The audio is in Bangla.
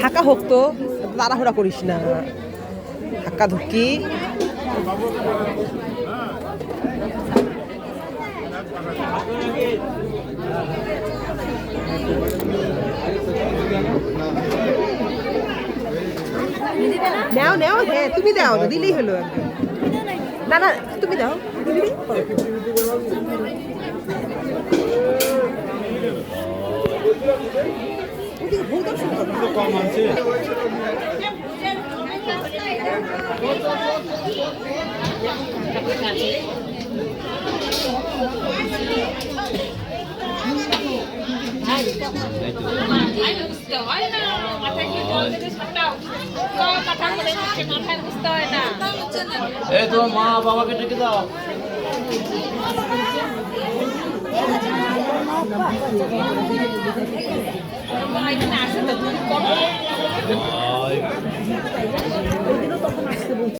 ফাঁকা হোক তো, তাড়াহুড়া করিস না, ধাক্কা ধুক্কি। নাও নাও, হ্যাঁ তুমি দাও, দিলেই হলো একদম। না না তুমি দাও। কম আছে। এই তোমার মা বাবাকে ডেকে দাও। এখানে আসলে